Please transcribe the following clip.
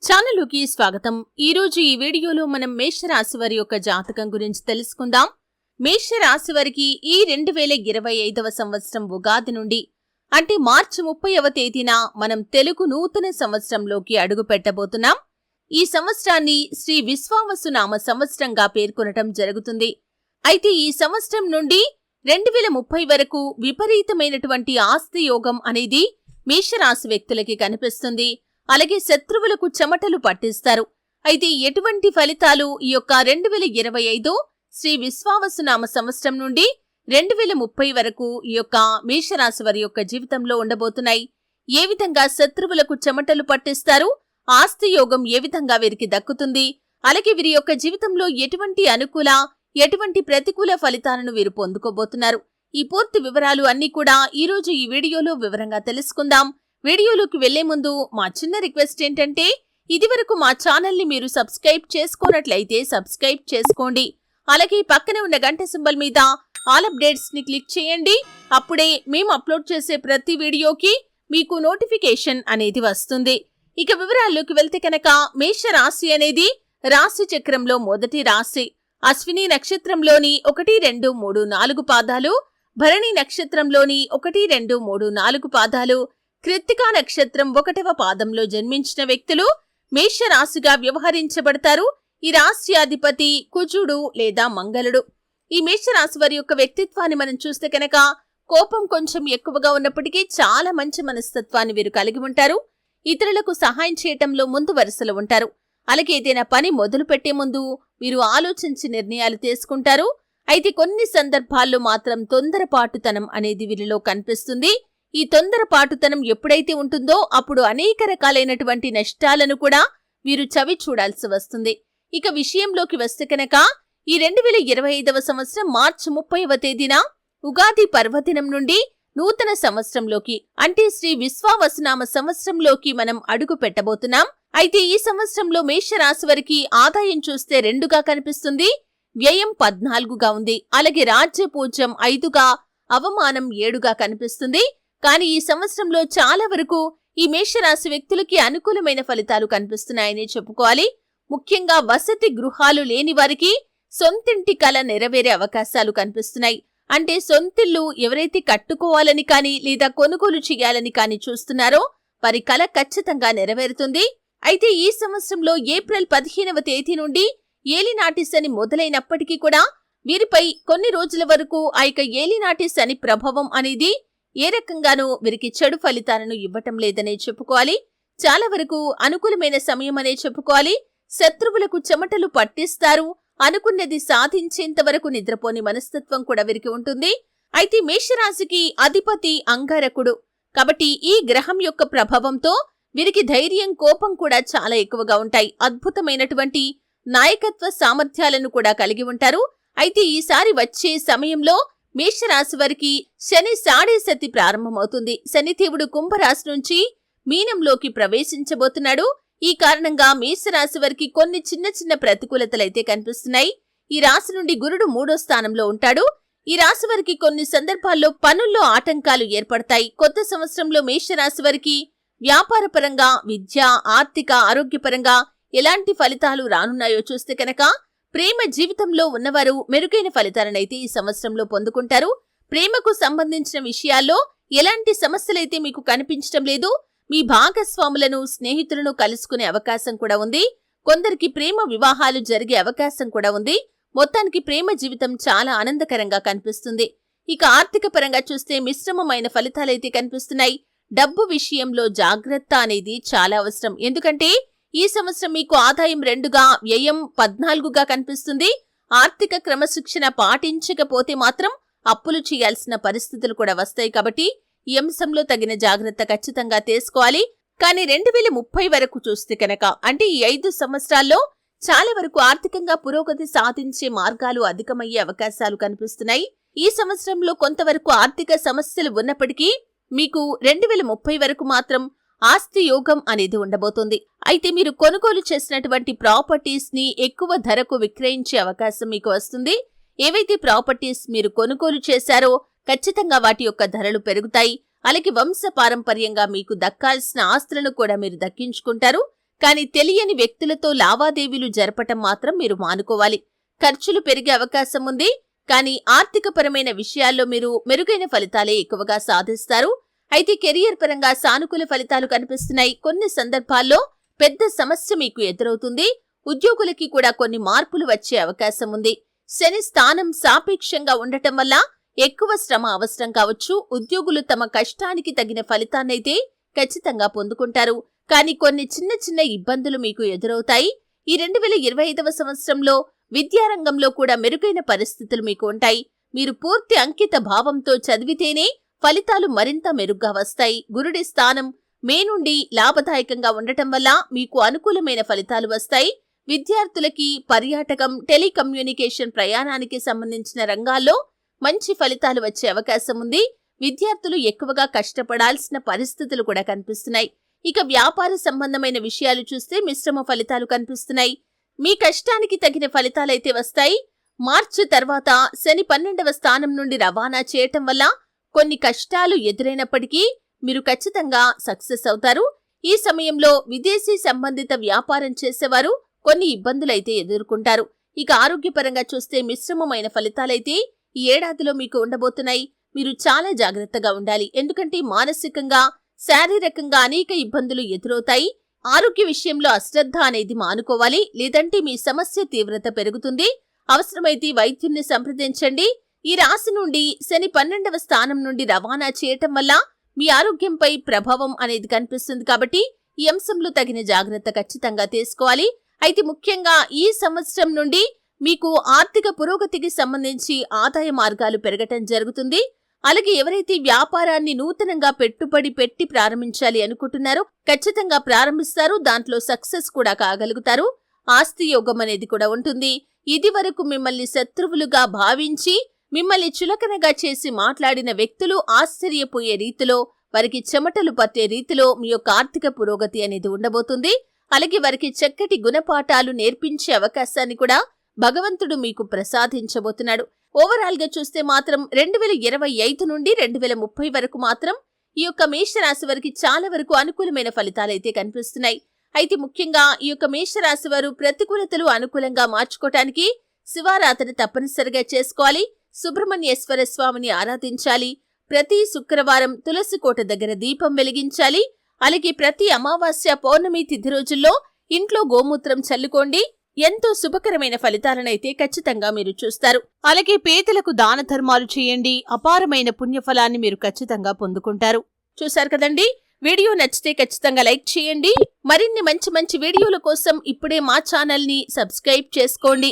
ఛానలుకి స్వాగతం. ఈరోజు ఈ వీడియోలో మనం మేషరాశి వారి యొక్క జాతకం గురించి తెలుసుకుందాం. మేషరాశి వారికి ఈ 2025వ సంవత్సరం ఉగాది నుండి అంటే మార్చి 30వ తేదీన మనం తెలుగు నూతన సంవత్సరంలోకి అడుగు పెట్టబోతున్నాం. ఈ సంవత్సరాన్ని శ్రీ విశ్వావసునామ సంవత్సరంగా పేర్కొనటం జరుగుతుంది. అయితే ఈ సంవత్సరం నుండి 2030 వరకు విపరీతమైనటువంటి ఆస్తి యోగం అనేది మేషరాశి వ్యక్తులకి కనిపిస్తుంది. అలాగే శత్రువులకు చెమటలు పట్టిస్తారు. అయితే ఎటువంటి ఫలితాలు ఈ యొక్క 2025 శ్రీ విశ్వావసునామ సంవత్సరం నుండి 2030 వరకు ఈ యొక్క మేషరాశి వారి యొక్క జీవితంలో ఉండబోతున్నాయి? ఏ విధంగా శత్రువులకు చెమటలు పట్టిస్తారు? ఆస్తి యోగం ఏ విధంగా వీరికి దక్కుతుంది? అలాగే వీరి యొక్క జీవితంలో ఎటువంటి అనుకూల ఎటువంటి ప్రతికూల ఫలితాలను వీరు పొందుకోబోతున్నారు? ఈ పూర్తి వివరాలు అన్ని కూడా ఈరోజు ఈ వీడియోలో వివరంగా తెలుసుకుందాం. వీడియోలోకి వెళ్లే ముందు మా చిన్న రిక్వెస్ట్ ఏంటంటే, ఇదివరకు మా ఛానల్ని మీరు సబ్స్క్రైబ్ చేసుకోనట్లయితే సబ్స్క్రైబ్ చేసుకోండి. అలాగే పక్కనే ఉన్న గంట సింబల్ మీద ఆల్ అప్డేట్స్ ని క్లిక్ చేయండి. అప్పుడే మేము అప్లోడ్ చేసే ప్రతి వీడియోకి మీకు నోటిఫికేషన్ అనేది వస్తుంది. ఇక వివరాల్లోకి వెళ్తే కనుక, మేష రాశి అనేది రాశి చక్రంలో మొదటి రాశి. అశ్విని నక్షత్రంలోని 1, 2, 3, 4 పాదాలు, భరణి నక్షత్రంలోని 1, 2, 3, 4 పాదాలు, కృత్తికా నక్షత్రం 1వ పాదంలో జన్మించిన వ్యక్తులు మేషరాశిగా వ్యవహరించబడతారు. ఈ రాశి అధిపతి కుజుడు లేదా మంగళుడు. ఈ మేషరాశి వారి యొక్క వ్యక్తిత్వాన్ని మనం చూస్తే కనుక, కోపం కొంచెం ఎక్కువగా ఉన్నప్పటికీ చాలా మంచి మనస్తత్వాన్ని వీరు కలిగి ఉంటారు. ఇతరులకు సహాయం చేయటంలో ముందు వరుసలో ఉంటారు. అలాగే ఏదైనా పని మొదలు పెట్టే ముందు వీరు ఆలోచించి నిర్ణయాలు తీసుకుంటారు. అయితే కొన్ని సందర్భాల్లో మాత్రం తొందరపాటుతనం అనేది వీరిలో కనిపిస్తుంది. ఈ తొందరపాటుతనం ఎప్పుడైతే ఉంటుందో అప్పుడు అనేక రకాలైనటువంటి నష్టాలను కూడా వీరు చవి చూడాల్సి వస్తుంది. ఇక విషయంలోకి వస్తే కనుక, ఈ 2025వ సంవత్సరం మార్చి 30వ తేదీన ఉగాది పర్వదినం నుండి నూతన సంవత్సరంలోకి అంటే శ్రీ విశ్వావసునామ సంవత్సరంలోకి మనం అడుగు పెట్టబోతున్నాం. అయితే ఈ సంవత్సరంలో మేషరాశి వారికి ఆదాయం చూస్తే 2గా కనిపిస్తుంది, వ్యయం 14గా ఉంది. అలాగే రాజ్య పూజ్యం 5గా, అవమానం 7గా కనిపిస్తుంది. కానీ ఈ సంవత్సరంలో చాలా వరకు ఈ మేషరాశి వ్యక్తులకి అనుకూలమైన ఫలితాలు కనిపిస్తున్నాయని చెప్పుకోవాలి. ముఖ్యంగా వసతి గృహాలు లేని వారికి సొంతింటి కల నెరవేరే అవకాశాలు కనిపిస్తున్నాయి. అంటే సొంతిల్లు ఎవరైతే కట్టుకోవాలని కానీ లేదా కొనుగోలు చేయాలని కానీ చూస్తున్నారో వారి కల ఖచ్చితంగా నెరవేరుతుంది. అయితే ఈ సంవత్సరంలో ఏప్రిల్ 15వ తేదీ నుండి ఏలినాటి శని మొదలైనప్పటికీ కూడా వీరిపై కొన్ని రోజుల వరకు ఆ యొక్క ఏలినాటి శని ప్రభావం అనేది ఏ రకంగానూ వీరికి చెడు ఫలితాలను ఇవ్వటం లేదనే చెప్పుకోవాలి. చాలా వరకు అనుకూలమైన సమయం అనే చెప్పుకోవాలి. శత్రువులకు చెమటలు పట్టిస్తారు. అనుకున్నది సాధించేంత వరకు నిద్రపోని మనస్తత్వం కూడా వీరికి ఉంటుంది. అయితే మేషరాశికి అధిపతి అంగారకుడు కాబట్టి ఈ గ్రహం యొక్క ప్రభావంతో వీరికి ధైర్యం, కోపం కూడా చాలా ఎక్కువగా ఉంటాయి. అద్భుతమైనటువంటి నాయకత్వ సామర్థ్యాలను కూడా కలిగి ఉంటారు. అయితే ఈసారి వచ్చే సమయంలో మేషరాశి వారికి శని సాడేసతి ప్రారంభమవుతుంది. శనిదేవుడు కుంభరాశి నుంచి మీనంలోకి ప్రవేశించబోతున్నాడు. ఈ కారణంగా మేషరాశి వారికి కొన్ని చిన్న చిన్న ప్రతికూలతలైతే కనిపిస్తున్నాయి. ఈ రాశి నుండి గురుడు 3వ స్థానంలో ఉంటాడు. ఈ రాశి వారికి కొన్ని సందర్భాల్లో పనుల్లో ఆటంకాలు ఏర్పడతాయి. కొత్త సంవత్సరంలో మేషరాశి వారికి వ్యాపారపరంగా, విద్య, ఆర్థిక, ఆరోగ్యపరంగా ఎలాంటి ఫలితాలు రానున్నాయో చూస్తే కనుక, ప్రేమ జీవితంలో ఉన్నవారు మెరుగైన ఫలితాలనైతే ఈ సంవత్సరంలో పొందుకుంటారు. ప్రేమకు సంబంధించిన విషయాల్లో ఎలాంటి సమస్యలైతే మీకు కనిపించడం లేదు. మీ భాగస్వాములను, స్నేహితులను కలుసుకునే అవకాశం కూడా ఉంది. కొందరికి ప్రేమ వివాహాలు జరిగే అవకాశం కూడా ఉంది. మొత్తానికి ప్రేమ జీవితం చాలా ఆనందకరంగా కనిపిస్తుంది. ఇక ఆర్థిక పరంగా చూస్తే మిశ్రమమైన ఫలితాలైతే కనిపిస్తున్నాయి. డబ్బు విషయంలో జాగ్రత్త అనేది చాలా అవసరం. ఎందుకంటే ఈ సంవత్సరం మీకు ఆదాయం 2గా, వ్యయం 14గా కనిపిస్తుంది. ఆర్థిక క్రమశిక్షణ పాటించకపోతే మాత్రం అప్పులు చేయాల్సిన పరిస్థితులు కూడా వస్తాయి. కాబట్టి ఈ అంశంలో తగిన జాగ్రత్త ఖచ్చితంగా తీసుకోవాలి. కానీ 2030 వరకు చూస్తే కనుక, అంటే ఈ 5 సంవత్సరాల్లో చాలా వరకు ఆర్థికంగా పురోగతి సాధించే మార్గాలు అధికమయ్యే అవకాశాలు కనిపిస్తున్నాయి. ఈ సంవత్సరంలో కొంతవరకు ఆర్థిక సమస్యలు ఉన్నప్పటికీ మీకు 2030 వరకు మాత్రం ఆస్తి యోగం అనేది ఉండబోతుంది. అయితే మీరు కొనుగోలు చేసినటువంటి ప్రాపర్టీస్ ని ఎక్కువ ధరకు విక్రయించే అవకాశం మీకు వస్తుంది. ఏవైతే ప్రాపర్టీస్ మీరు కొనుగోలు చేశారో ఖచ్చితంగా వాటి యొక్క ధరలు పెరుగుతాయి. అలాగే వంశపారంపర్యంగా మీకు దక్కాల్సిన ఆస్తులను కూడా మీరు దక్కించుకుంటారు. కానీ తెలియని వ్యక్తులతో లావాదేవీలు జరపటం మాత్రం మీరు మానుకోవాలి. ఖర్చులు పెరిగే అవకాశం ఉంది, కానీ ఆర్థికపరమైన విషయాల్లో మీరు మెరుగైన ఫలితాలే ఎక్కువగా సాధిస్తారు. అయితే కెరియర్ పరంగా సానుకూల ఫలితాలు కనిపిస్తున్నాయి. కొన్ని సందర్భాల్లో పెద్ద సమస్య మీకు ఎదురవుతుంది. ఉద్యోగులకి కూడా కొన్ని మార్పులు వచ్చే అవకాశం ఉంది. శని స్థానం సాపేక్షంగా ఉండటం వల్ల ఎక్కువ శ్రమ అవసరం కావచ్చు. ఉద్యోగులు తమ కష్టానికి తగిన ఫలితాన్నైతే ఖచ్చితంగా పొందుకుంటారు. కానీ కొన్ని చిన్న చిన్న ఇబ్బందులు మీకు ఎదురవుతాయి. ఈ 2025వ సంవత్సరంలో విద్యారంగంలో కూడా మెరుగైన పరిస్థితులు మీకు ఉంటాయి. మీరు పూర్తి అంకిత భావంతో చదివితేనే ఫలితాలు మరింత మెరుగ్గా వస్తాయి. గురుడి స్థానం మే నుండి లాభదాయకంగా ఉండటం వల్ల మీకు అనుకూలమైన ఫలితాలు వస్తాయి. విద్యార్థులకి పర్యాటకం, టెలికమ్యూనికేషన్, ప్రయాణానికి సంబంధించిన రంగాల్లో మంచి ఫలితాలు వచ్చే అవకాశం ఉంది. విద్యార్థులు ఎక్కువగా కష్టపడాల్సిన పరిస్థితులు కూడా కనిపిస్తున్నాయి. ఇక వ్యాపార సంబంధమైన విషయాలు చూస్తే మిశ్రమ ఫలితాలు కనిపిస్తున్నాయి. మీ కష్టానికి తగిన ఫలితాలైతే వస్తాయి. మార్చి తర్వాత శని 12వ స్థానం నుండి రవాణా చేయటం వల్ల కొన్ని కష్టాలు ఎదురైనప్పటికీ మీరు ఖచ్చితంగా సక్సెస్ అవుతారు. ఈ సమయంలో విదేశీ సంబంధిత వ్యాపారం చేసేవారు కొన్ని ఇబ్బందులైతే ఎదుర్కొంటారు. ఇక ఆరోగ్యపరంగా చూస్తే మిశ్రమమైన ఫలితాలైతే ఈ ఏడాదిలో మీకు ఉండబోతున్నాయి. మీరు చాలా జాగ్రత్తగా ఉండాలి. ఎందుకంటే మానసికంగా, శారీరకంగా అనేక ఇబ్బందులు ఎదురవుతాయి. ఆరోగ్య విషయంలో అశ్రద్ధ అనేది మానుకోవాలి, లేదంటే మీ సమస్య తీవ్రత పెరుగుతుంది. అవసరమైతే వైద్యుణ్ణి సంప్రదించండి. ఈ రాశి నుండి శని 12వ స్థానం నుండి రవాణా చేయటం వల్ల మీ ఆరోగ్యంపై ప్రభావం అనేది కనిపిస్తుంది. కాబట్టి ఈ అంశంలో తగిన జాగ్రత్త ఖచ్చితంగా తీసుకోవాలి. అయితే ముఖ్యంగా ఈ సంవత్సరం నుండి మీకు ఆర్థిక పురోగతికి సంబంధించి ఆదాయ మార్గాలు పెరగటం జరుగుతుంది. అలాగే ఎవరైతే వ్యాపారాన్ని నూతనంగా పెట్టుబడి పెట్టి ప్రారంభించాలి అనుకుంటున్నారో ఖచ్చితంగా ప్రారంభిస్తారు. దాంట్లో సక్సెస్ కూడా కాగలుగుతారు. ఆస్తి యోగం అనేది కూడా ఉంటుంది. ఇది వరకు మిమ్మల్ని శత్రువులుగా భావించి మిమ్మల్ని చులకనగా చేసి మాట్లాడిన వ్యక్తులు ఆశ్చర్యపోయే రీతిలో, వారికి చెమటలు పట్టే రీతిలో మీ యొక్క ఆర్థిక పురోగతి అనేది ఉండబోతుంది. అలాగే వారికి చక్కటి గుణపాఠాలు నేర్పించే అవకాశాన్ని కూడా భగవంతుడు మీకు ప్రసాదించబోతున్నాడు. ఓవరాల్ గా చూస్తే మాత్రం 2025 నుండి 2030 వరకు మాత్రం ఈ యొక్క మేషరాశి వారికి చాలా వరకు అనుకూలమైన ఫలితాలైతే కనిపిస్తున్నాయి. అయితే ముఖ్యంగా ఈ యొక్క మేషరాశి వారు ప్రతికూలతలు అనుకూలంగా మార్చుకోవటానికి శివారాధన తప్పనిసరిగా చేసుకోవాలి. సుబ్రహ్మణ్యేశ్వర స్వామిని ఆరాధించాలి. ప్రతి శుక్రవారం తులసి కోట దగ్గర దీపం వెలిగించాలి. అలాగే ప్రతి అమావాస్య, పౌర్ణమి తిథి రోజుల్లో ఇంట్లో గోమూత్రం చల్లుకోండి. ఎంతో శుభకరమైన ఫలితాలనైతే ఖచ్చితంగా మీరు చూస్తారు. అలాగే పేదలకు దాన ధర్మాలు చేయండి. అపారమైన పుణ్యఫలాన్ని మీరు ఖచ్చితంగా పొందుకుంటారు. చూశారు కదండి. వీడియో నచ్చితే ఖచ్చితంగా లైక్ చేయండి. మరిన్ని మంచి మంచి వీడియోల కోసం ఇప్పుడే మా ఛానల్ ని సబ్స్క్రైబ్ చేసుకోండి.